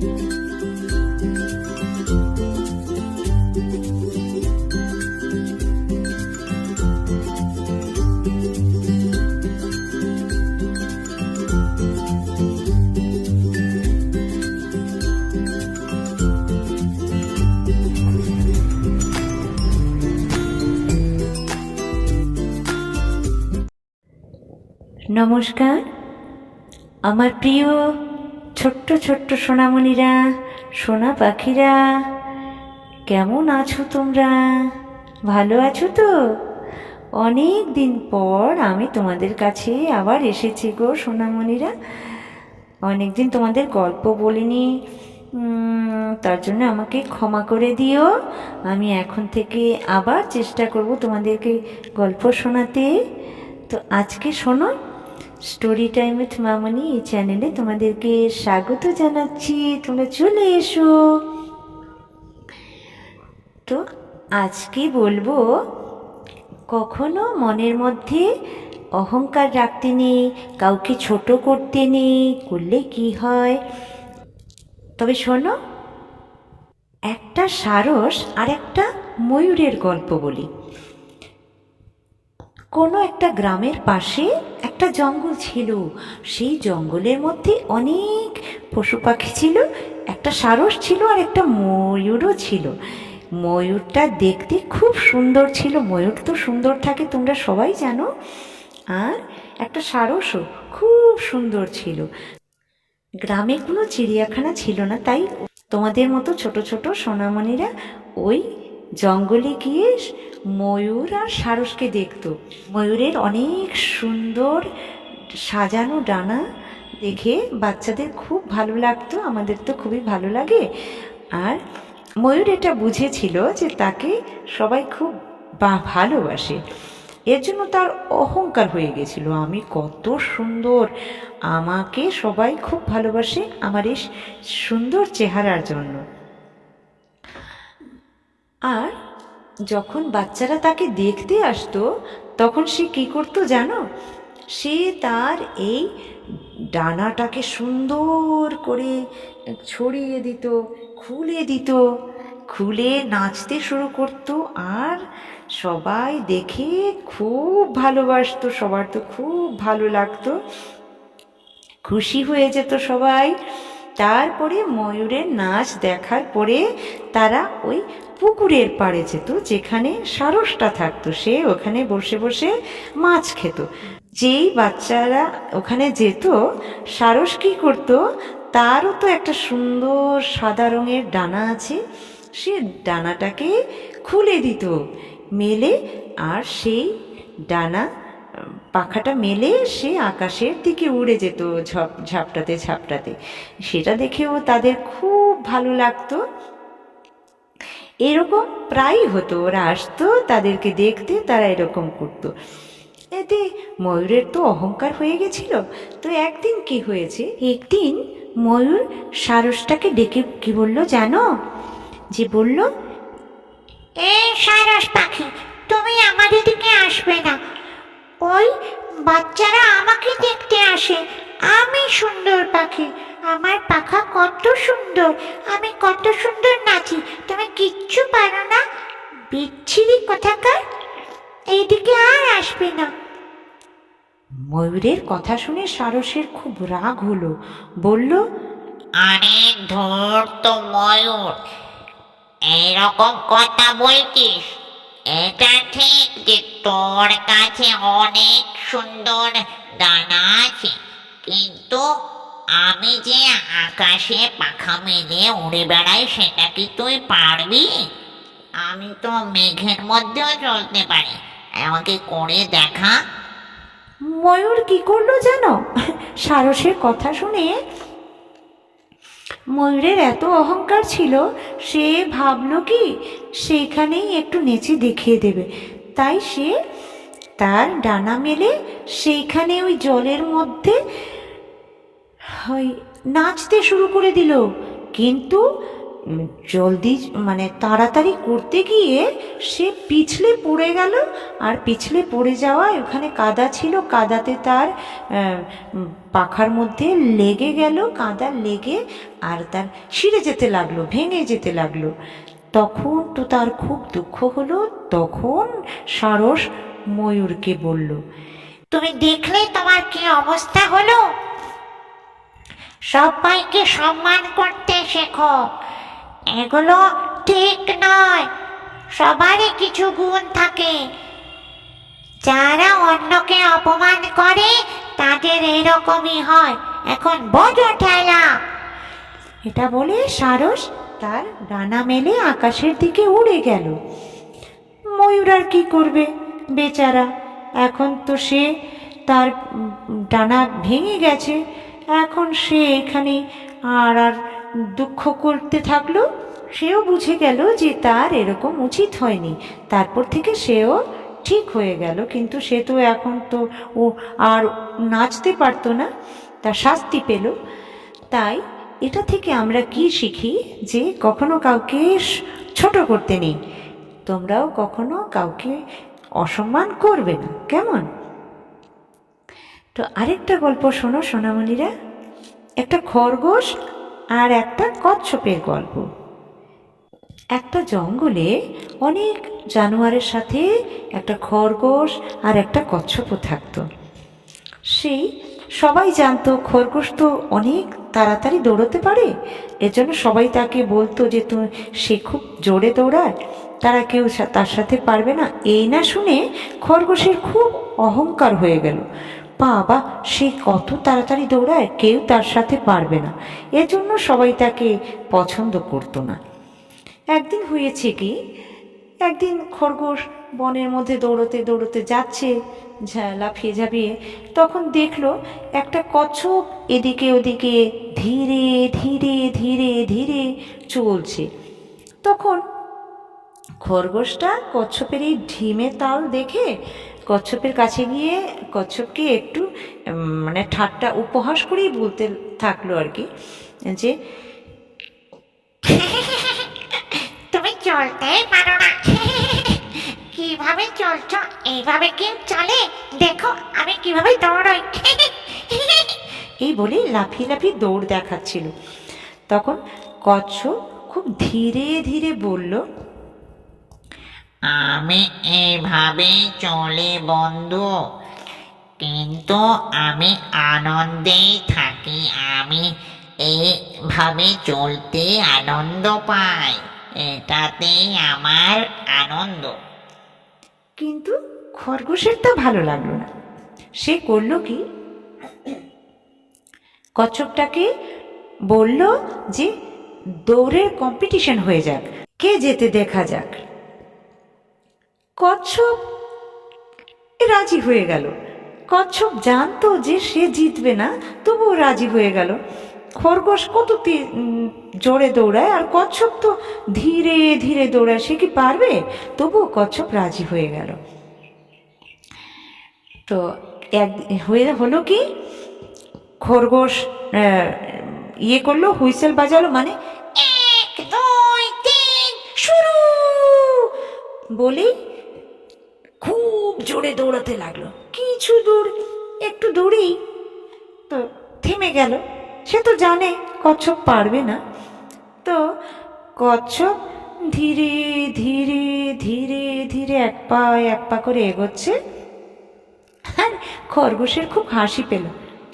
নমস্কার আমার প্রিয় ছোট্ট ছোট্ট সোনামণিরা, সোনা পাখিরা, কেমন আছো তোমরা? ভালো আছো তো? অনেক দিন পর আমি তোমাদের কাছে আবার এসেছি গো সোনামণিরা। অনেক দিন তোমাদের গল্প বলিনি, তার জন্য আমাকে ক্ষমা করে দিও। আমি এখন থেকে আবার চেষ্টা করব তোমাদেরকে গল্প শোনাতে। তো আজকে শোনো, স্টোরি টাইম উইথ মামনি এই চ্যানেলে তোমাদেরকে স্বাগত জানাচ্ছি। তোমরা চলে এসো। তো আজকে বলবো, কখনো মনের মধ্যে অহংকার রাখতে নেই, কাউকে ছোট করতে নেই, করলে কি হয়। তবে শোনো, একটা সারস আর একটা ময়ূরের গল্প বলি। কোনো একটা গ্রামের পাশে একটা জঙ্গল ছিল। সেই জঙ্গলের মধ্যে অনেক পশু পাখি ছিল। একটা সারস ছিল আর একটা ময়ূরও ছিল। ময়ূরটা দেখতে খুব সুন্দর ছিল, ময়ূর তো সুন্দর থাকে তোমরা সবাই জানো। আর একটা সারসও খুব সুন্দর ছিল। গ্রামে কোনো চিড়িয়াখানা ছিল না, তাই তোমাদের মতো ছোট ছোট সোনামণিরা ওই জঙ্গলে গিয়ে ময়ূর আর সারসকে দেখতো। ময়ূরের অনেক সুন্দর সাজানো ডানা দেখে বাচ্চাদের খুব ভালো লাগতো, আমাদের তো খুবই ভালো লাগে। আর ময়ূর এটা বুঝেছিল যে তাকে সবাই খুব ভালোবাসে, এর জন্য তার অহংকার হয়ে গেছিল, আমি কত সুন্দর, আমাকে সবাই খুব ভালোবাসে আমার এই সুন্দর চেহারার জন্য। আর যখন বাচ্চারা তাকে দেখতে আসতো তখন সে কী করতো জানো? সে তার এই ডানাটাকে সুন্দর করে ছড়িয়ে দিত, খুলে দিত, খুলে নাচতে শুরু করতো। আর সবাই দেখে খুব ভালোবাসতো, সবার তো খুব ভালো লাগতো, খুশি হয়ে যেত সবাই। তারপরে ময়ূরের নাচ দেখার পরে তারা ওই পুকুরের পাড়ে যেত যেখানে সারসটা থাকতো। সে ওখানে বসে বসে মাছ খেত। যেই বাচ্চারা ওখানে যেত, সারস কী করতো, তারও তো একটা সুন্দর সাদা রঙের ডানা আছে, সে ডানাটাকে খুলে দিত মেলে, আর সেই ডানা পাখাটা মেলে সে আকাশের দিকে উড়ে যেত ঝাপটাতে ঝাপটাতে। সেটা দেখেও তাদের খুব ভালো লাগতো। এরকম প্রায়ই হতো, ওরা আসতো তাদেরকে দেখতে, তারা এরকম করতো। এতে ময়ূরের তো অহংকার হয়ে গেছিল। তো একদিন কি হয়েছে, একদিন ময়ূর সারসটাকে ডেকে কি বললো জানো? যে বলল, এই সারস পাখি, তুমি আমাদের দিকে আসবে না। ওই বাচ্চারা আমাকে দেখতে আসে, আমি সুন্দর পাখি, আমার পাখা কত সুন্দর, আমি কত সুন্দর নাচি, তুমি কিচ্ছু পারো না, বিচ্ছিরি কোথাকার, এইদিকে আর আসবে না। ময়ূরের কথা শুনে সারসের খুব রাগ হলো, বলল, আরে ধর তো ময়ূর, এইরকম কথা বলছিস? এটা ঠিক যে তোর কাছে অনেক সুন্দর ডানা আছে, কিন্তু আমি যে আকাশে পাখা মেলে উড়ে বেড়াই সেটা কি তুই পারবি? আমি তো মেঘের মধ্যেও চলতে পারি, আমাকে করে দেখা। ময়ূর কি করলো জানো? সারসের কথা শুনে ময়ূরের এত অহংকার ছিল, সে ভাবলো কি সেইখানেই একটু নেচে দেখিয়ে দেবে। তাই সে তার ডানা মেলে সেইখানে ওই জলের মধ্যে ওই নাচতে শুরু করে দিল। কিন্তু জলদি মানে তাড়াতাড়ি করতে গিয়ে সে পিছলে পড়ে গেল। আর পিছলে পড়ে যাওয়ায় ওখানে কাদা ছিল, কাদাতে তার পাখার মধ্যে লেগে গেল, কাদা লেগে আর তার ছিঁড়ে যেতে লাগলো, ভেঙে যেতে লাগলো। তখন তো তার খুব দুঃখ হলো। তখন সারস ময়ূরকে বলল, তুমি দেখলে তোমার কি অবস্থা হলো? সবাইকে সম্মান করতে শেখো, এগুলো ঠিক নয়। সবারই কিছু গুণ থাকে, যারা অন্যকে অপমান করে তাদের এরকমই হয়। এখন বোঝো ঠেলা। এটা বলে সারস তার ডানা মেলে আকাশের দিকে উড়ে গেল। ময়ূর আর কি করবে বেচারা, এখন তো সে তার ডানা ভেঙে গেছে, এখন সে এখানে আর আর দুঃখ করতে থাকলো। সেও বুঝে গেল যে তার এরকম উচিত হয়নি। তারপর থেকে সেও ঠিক হয়ে গেল, কিন্তু সে তো এখন তো ও আর নাচতে পারতো না, তার শাস্তি পেল। তাই এটা থেকে আমরা কি শিখি, যে কখনো কাউকে ছোট করতে নেই। তোমরাও কখনো কাউকে অসম্মান করবে না, কেমন? তো আরেকটা গল্প শোনো সোনামণিরা, একটা খরগোশ আর একটা কচ্ছপের গল্প। একটা জঙ্গলে অনেক জানোয়ারের সাথে একটা খরগোশ আর একটা কচ্ছপও থাকতো। সেই সবাই জানতো খরগোশ তো অনেক তাড়াতাড়ি দৌড়তে পারে, এজন্য সবাই তাকে বলতো যে সে খুব জোরে দৌড়ায়, তারা কেউ তার সাথে পারবে না। এই না শুনে খরগোশের খুব অহংকার হয়ে গেল, বাবা সে কত তাড়াতাড়ি দৌড়ায়, কেউ তার সাথে পারবে না। এজন্য সবাই তাকে পছন্দ করতো না। একদিন হয়েছে কি, একদিন খরগোশ বনের মধ্যে দৌড়তে দৌড়তে যাচ্ছে, লাফিয়ে ঝাঁপিয়ে, তখন দেখলো একটা কচ্ছপ এদিকে ওদিকে ধীরে ধীরে ধীরে ধীরে চলছে। তখন খরগোশটা কচ্ছপের এই ঢিমে তাল দেখে কচ্ছপের কাছে গিয়ে কচ্ছপকে একটু মানে ঠাট্টা উপহাস করেই বলতে থাকলো আর কি, যে তুমি চলতেই পারো না, কিভাবে চলছো? এইভাবে কি চলে? দেখো আমি কিভাবে দৌড়াই। এই বলে লাফিয়ে লাফিয়ে দৌড় দেখাচ্ছিল। তখন কচ্ছপ খুব ধীরে ধীরে বলল, আমি এইভাবেই চলি বন্ধু, কিন্তু আমি আনন্দেই থাকি। আমি এইভাবে চলতে আনন্দ পাই, এটাতেই আমার আনন্দ। কিন্তু খরগোশের তা ভালো লাগলো না। সে করলো কি, কচ্ছপটাকে বলল যে দৌড়ের কম্পিটিশন হয়ে যাক, কে যেতে দেখা যাক। কচ্ছপ রাজি হয়ে গেল। কচ্ছপ জানতো যে সে জিতবে না, তবুও রাজি হয়ে গেল। খরগোশ কত জোরে দৌড়ায় আর কচ্ছপ তো ধীরে ধীরে দৌড়ায়, সে কি পারবে? তবুও কচ্ছপ রাজি হয়ে গেল। তো হলো কি, খরগোশ করলো, হুইসেল বাজালো, মানে 1 2 3 শুরু বলেই খুব জোরে দৌড়াতে লাগলো। কিছু দূর, একটু দূরেই তো থেমে গেল। সে তো জানে কচ্ছপ পারবে না। তো কচ্ছপ ধীরে ধীরে ধীরে ধীরে এক পা করে এগোচ্ছে। আর খরগোশের খুব হাসি পেল।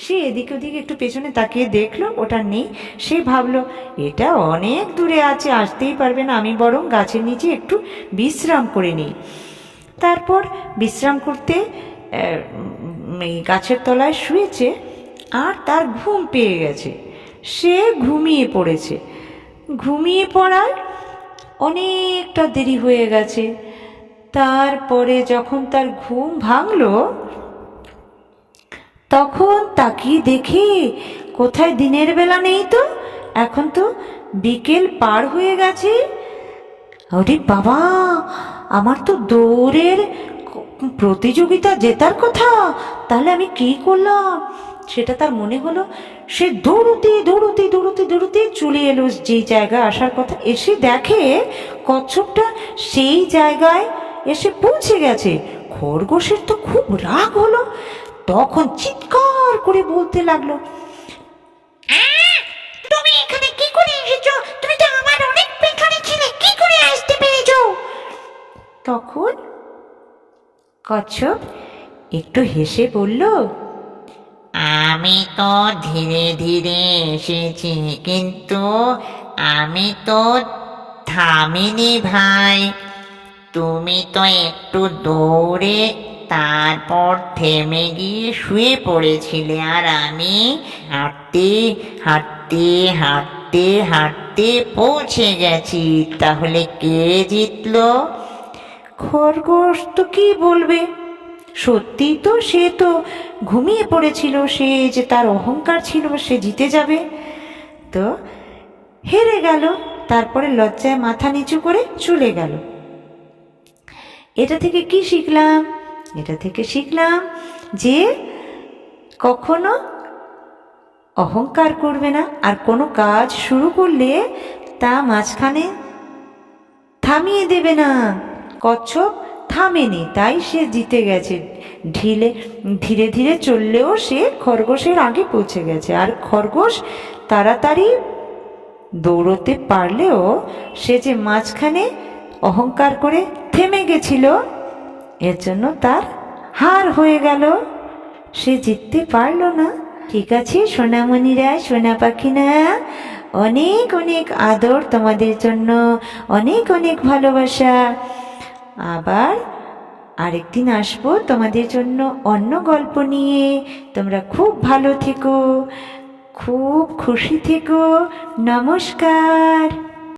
সে এদিকে ওদিকে একটু পেছনে তাকিয়ে দেখলো, ওটা নেই। সে ভাবলো এটা অনেক দূরে আছে, আসতেই পারবে না, আমি বরং গাছের নিচে একটু বিশ্রাম করে নিই। তারপর বিশ্রাম করতে গাছের তলায় শুয়েছে, আর তার ঘুম পেয়ে গেছে। সে ঘুমিয়ে পড়েছে। ঘুমিয়ে পড়ার অনেকটা দেরি হয়ে গেছে। তারপরে যখন তার ঘুম ভাঙলো, তখন তাকিয়ে দেখে কোথায় দিনের বেলা নেই, তো এখন তো বিকেল পার হয়ে গেছে। আরে বাবা, আমার তো দৌড়ের প্রতিযোগিতা জেতার কথা, তাহলে আমি কি করলাম? সেটা তার মনে হলো। সে দৌড়তে দৌড়তে দৌড়তে দৌড়তে চলে এলো যেই জায়গায় আসার কথা, এসে দেখে কচ্ছপটা সেই জায়গায় এসে পৌঁছে গেছে। খরগোশের তো খুব রাগ হলো, তখন চিৎকার করে বলতে লাগলো, তুমি এখানে কি করে এসেছো? তুমি তো আমার অনেক পেছনে ছিলে, কি করে আসতে পেরেছো? তখন কচ্ছপ একটু হেসে বলল, আমি তো ধীরে ধীরে এসেছি, কিন্তু আমি তো থামিনি ভাই। তুমি তো একটু দৌড়ে তারপর থেমে গিয়ে শুয়ে পড়েছিলে, আর আমি হাঁটতে হাঁটতে হাঁটতে হাঁটতে পৌঁছে গেছি। তাহলে কে জিতলো? খরগোশ তো কি বলবে, সত্যি তো সে তো ঘুমিয়ে পড়েছিল, সে যে তার অহংকার ছিল সে জিতে যাবে, তো হেরে গেল। তারপরে লজ্জায় মাথা নিচু করে চলে গেল। এটা থেকে কি শিখলাম? এটা থেকে শিখলাম যে কখনো অহংকার করবে না, আর কোনো কাজ শুরু করলে তা মাঝখানে থামিয়ে দেবে না। কচ্ছপ থামেনি, তাই সে জিতে গেছে। ধীরে ধীরে চললেও সে খরগোশের আগে পৌঁছে গেছে। আর খরগোশ তাড়াতাড়ি দৌড়তে পারলেও সে যে মাঝখানে অহংকার করে থেমে গেছিল, এর জন্য তার হার হয়ে গেল, সে জিততে পারলো না। ঠিক আছে সোনামণিরা, সোনা পাখিনা, অনেক অনেক আদর তোমাদের জন্য, অনেক অনেক ভালোবাসা। আবার আরেকদিন আসবো তোমাদের জন্য অন্য গল্প নিয়ে। তোমরা খুব ভালো থেকো, খুব খুশি থেকো। নমস্কার।